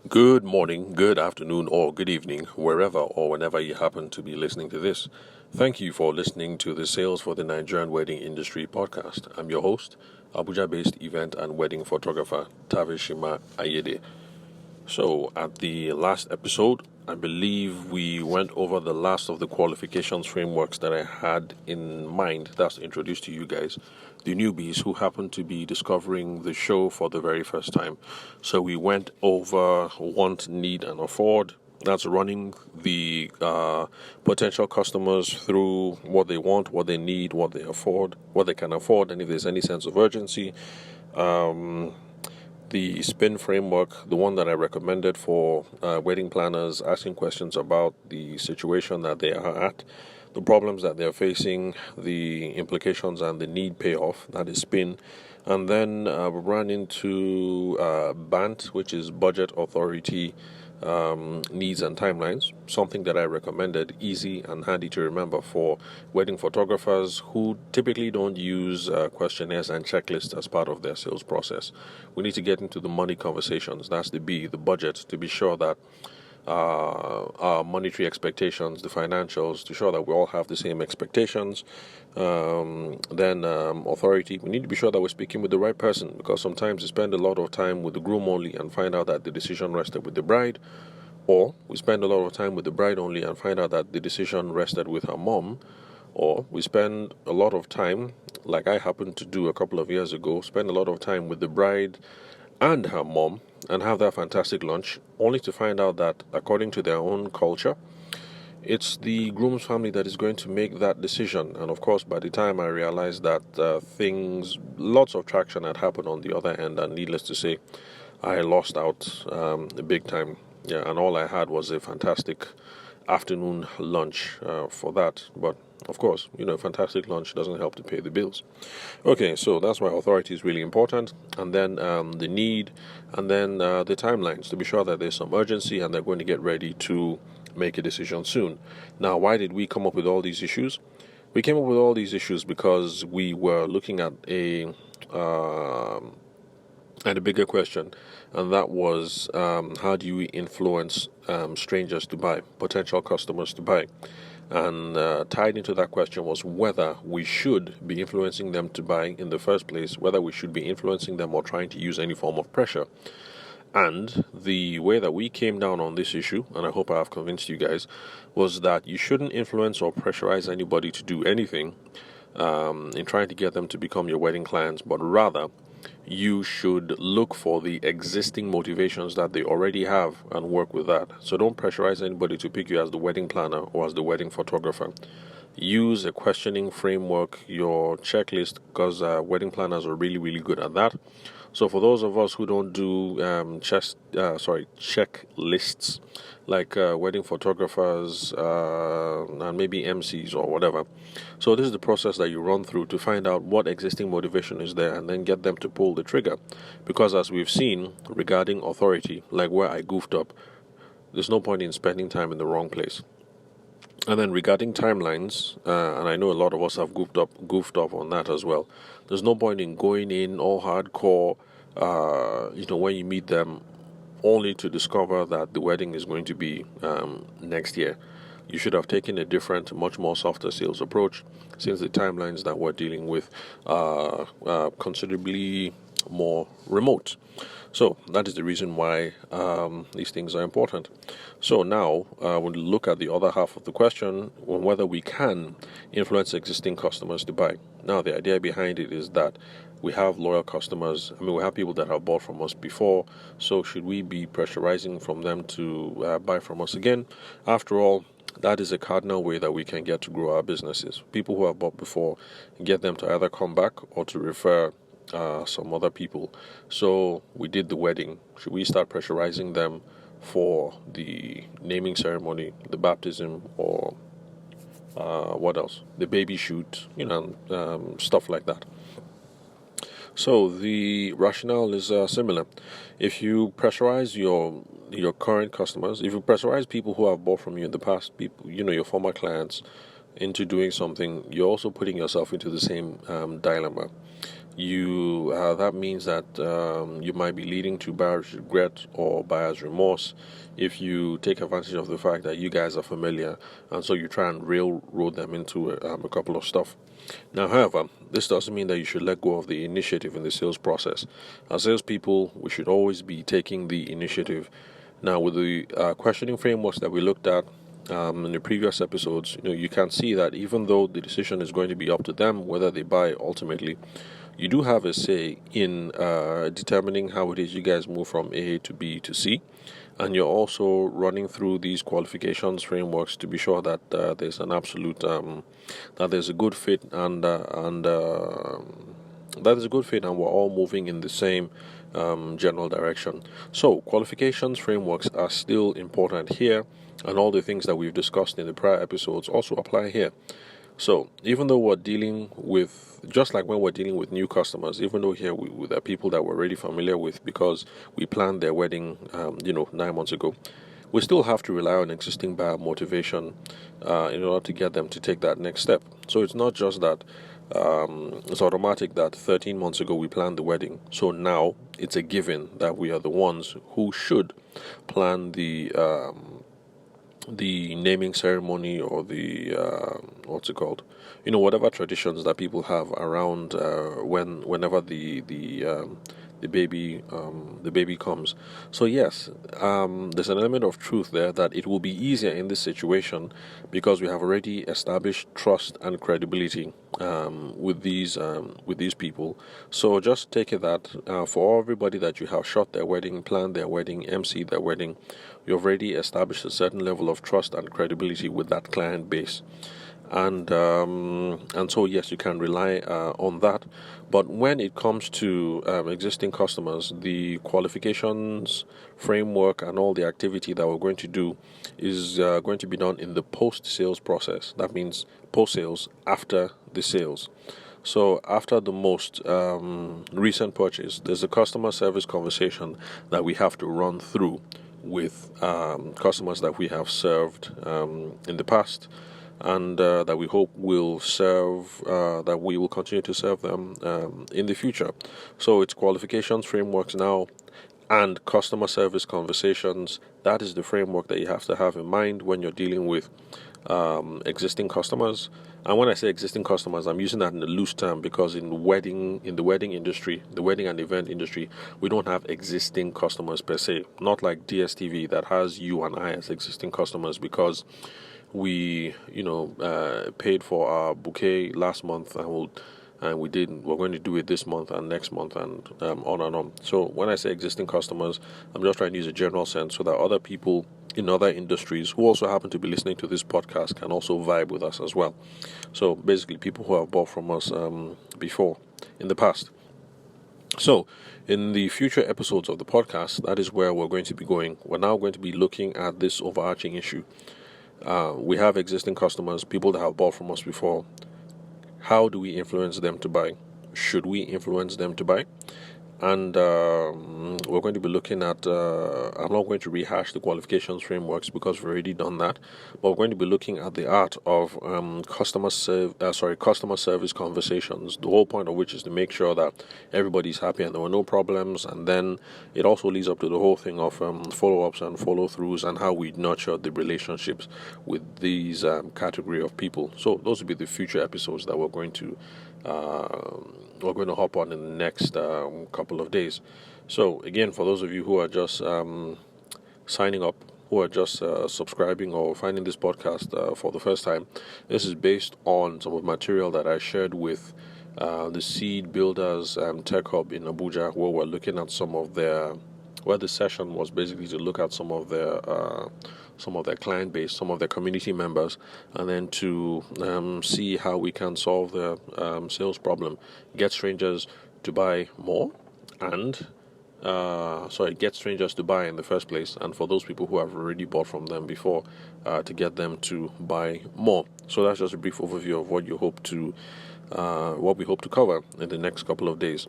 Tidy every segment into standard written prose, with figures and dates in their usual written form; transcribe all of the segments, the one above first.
Good morning, good afternoon, or good evening, wherever or whenever you happen to be listening to this. Thank you for listening to the Sales for the Nigerian Wedding Industry podcast. I'm your host, Abuja based event and wedding photographer Tavishima Ayede. So, at the last episode, I believe we went over the last of the qualifications frameworks that I had in mind that's introduced to you guys, the newbies who happen to be discovering the show for the very first time. So, we went over want, need, and afford. That's running the potential customers through what they want, what they need, what they afford, what they can afford, and if there's any sense of urgency. The spin framework, the one that I recommended for wedding planners, asking questions about the situation that they are at, the problems that they're facing, the implications and the need payoff, that is spin. And then we ran into BANT, which is budget authority, needs and timelines, something that I recommended, easy and handy to remember for wedding photographers who typically don't use questionnaires and checklists as part of their sales process. We need to get into the money conversations. That's the B, the budget, to be sure that our monetary expectations, the financials, to show that we all have the same expectations. Then authority, we need to be sure that we're speaking with the right person, because sometimes we spend a lot of time with the groom only and find out that the decision rested with the bride, or we spend a lot of time with the bride only and find out that the decision rested with her mom, or we spend a lot of time, like I happened to do a couple of years ago, spend a lot of time with the bride and her mom and have that fantastic lunch, only to find out that according to their own culture, it's the groom's family that is going to make that decision. And of course, by the time I realized that lots of traction had happened on the other end, and needless to say, I lost out big time. Yeah, and all I had was a fantastic afternoon lunch for that. But of course, fantastic lunch doesn't help to pay the bills. Okay, so that's why authority is really important. And then the need, and then the timelines, to be sure that there's some urgency and they're going to get ready to make a decision soon. Now, why did we come up with all these issues? We came up with all these issues because we were looking at a bigger question, and that was how do you influence strangers to buy, potential customers to buy? And tied into that question was whether we should be influencing them to buy in the first place, whether we should be influencing them or trying to use any form of pressure. And the way that we came down on this issue, and I hope I have convinced you guys, was that you shouldn't influence or pressurize anybody to do anything in trying to get them to become your wedding clients, but rather you should look for the existing motivations that they already have and work with that. So don't pressurize anybody to pick you as the wedding planner or as the wedding photographer. Use a questioning framework, your checklist, because wedding planners are really, really good at that. So for those of us who don't do checklists, like wedding photographers and maybe MCs or whatever. So this is the process that you run through to find out what existing motivation is there and then get them to pull the trigger. Because as we've seen regarding authority, like where I goofed up, there's no point in spending time in the wrong place. And then regarding timelines, and I know a lot of us have goofed up on that as well. There's no point in going in all hardcore, when you meet them, only to discover that the wedding is going to be next year. You should have taken a different, much more softer sales approach, since the timelines that we're dealing with are considerably more remote. So that is the reason why these things are important. So now we'll look at the other half of the question on whether we can influence existing customers to buy. Now, the idea behind it is that we have loyal customers. We have people that have bought from us before. So should we be pressurizing from them to buy from us again? After all, that is a cardinal way that we can get to grow our businesses. People who have bought before, get them to either come back or to refer some other people. So we did the wedding. Should we start pressurizing them for the naming ceremony, the baptism, or what else? The baby shoot, stuff like that. So the rationale is similar. If you pressurize your current customers, if you pressurize people who have bought from you in the past, people, your former clients, into doing something, you're also putting yourself into the same dilemma. that means that you might be leading to buyer's regret or buyer's remorse if you take advantage of the fact that you guys are familiar, and so you try and railroad them into a couple of stuff. Now, however, this doesn't mean that you should let go of the initiative in the sales process. As salespeople, we should always be taking the initiative. Now, with the questioning frameworks that we looked at in the previous episodes, you can see that even though the decision is going to be up to them whether they buy ultimately, you do have a say in determining how it is you guys move from A to B to C, and you're also running through these qualifications frameworks to be sure that there's an absolute that there's a good fit and that is a good fit, and we're all moving in the same general direction. So qualifications frameworks are still important here, and all the things that we've discussed in the prior episodes also apply here. So even though we're dealing with, just like when we're dealing with new customers, even though here with are people that we're already familiar with because we planned their wedding 9 months ago, we still have to rely on existing buyer motivation in order to get them to take that next step. So it's not just that it's automatic that 13 months ago we planned the wedding, so now it's a given that we are the ones who should plan the naming ceremony or the whatever traditions that people have around whenever the baby comes. So yes, there's an element of truth there that it will be easier in this situation because we have already established trust and credibility with these people. So just take it that for everybody that you have shot their wedding, planned their wedding, emceed their wedding, you've already established a certain level of trust and credibility with that client base. And so yes, you can rely on that. But when it comes to existing customers, the qualifications framework and all the activity that we're going to do is going to be done in the post-sales process. That means post-sales, after the sales. So after the most recent purchase, there's a customer service conversation that we have to run through with customers that we have served in the past, and that we hope will serve, that we will continue to serve them in the future. So it's qualifications frameworks now and customer service conversations. That is the framework that you have to have in mind when you're dealing with existing customers. And when I say existing customers, I'm using that in a loose term because in the wedding industry, the wedding and event industry, we don't have existing customers per se. Not like DSTV that has you and I as existing customers because we paid for our bouquet last month and we're going to do it this month and next month and on and on. So when I say existing customers, I'm just trying to use a general sense so that other people in other industries who also happen to be listening to this podcast can also vibe with us as well. So basically people who have bought from us before in the past. So in the future episodes of the podcast, that is where we're going to be going. We're now going to be looking at this overarching issue. We have existing customers, people that have bought from us before. How do we influence them to buy? Should we influence them to buy? And we're going to be looking at, I'm not going to rehash the qualifications frameworks because we've already done that, but we're going to be looking at the art of customer service conversations, the whole point of which is to make sure that everybody's happy and there were no problems, and then it also leads up to the whole thing of follow-ups and follow-throughs and how we nurture the relationships with these category of people. So those will be the future episodes that we're going to hop on in the next couple of days. So again, for those of you who are just signing up, who are just subscribing or finding this podcast for the first time, this is based on some of the material that I shared with the Seed Builders Tech Hub in Abuja, where we're looking at where the session was basically to look at some of their client base, some of their community members, and then to see how we can solve the sales problem, get strangers to buy more, and get strangers to buy in the first place, and for those people who have already bought from them before, to get them to buy more. So that's just a brief overview of what we hope to cover in the next couple of days.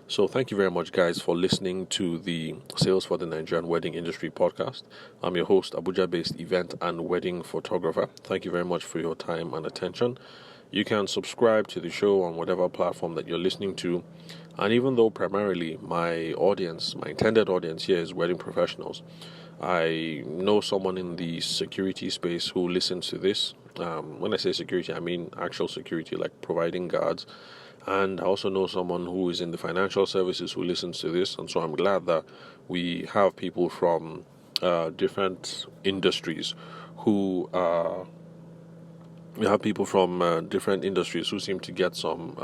So thank you very much, guys, for listening to the Sales for the Nigerian Wedding Industry podcast. I'm your host, Abuja-based event and wedding photographer. Thank you very much for your time and attention. You can subscribe to the show on whatever platform that you're listening to. And even though primarily my audience, my intended audience here is wedding professionals, I know someone in the security space who listens to this. When I say security, I mean actual security, like providing guards. And I also know someone who is in the financial services who listens to this. And so I'm glad that we have people from different industries who we have people from different industries who seem to get some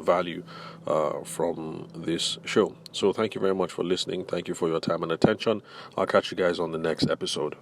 value from this show. So thank you very much for listening. Thank you for your time and attention. I'll catch you guys on the next episode.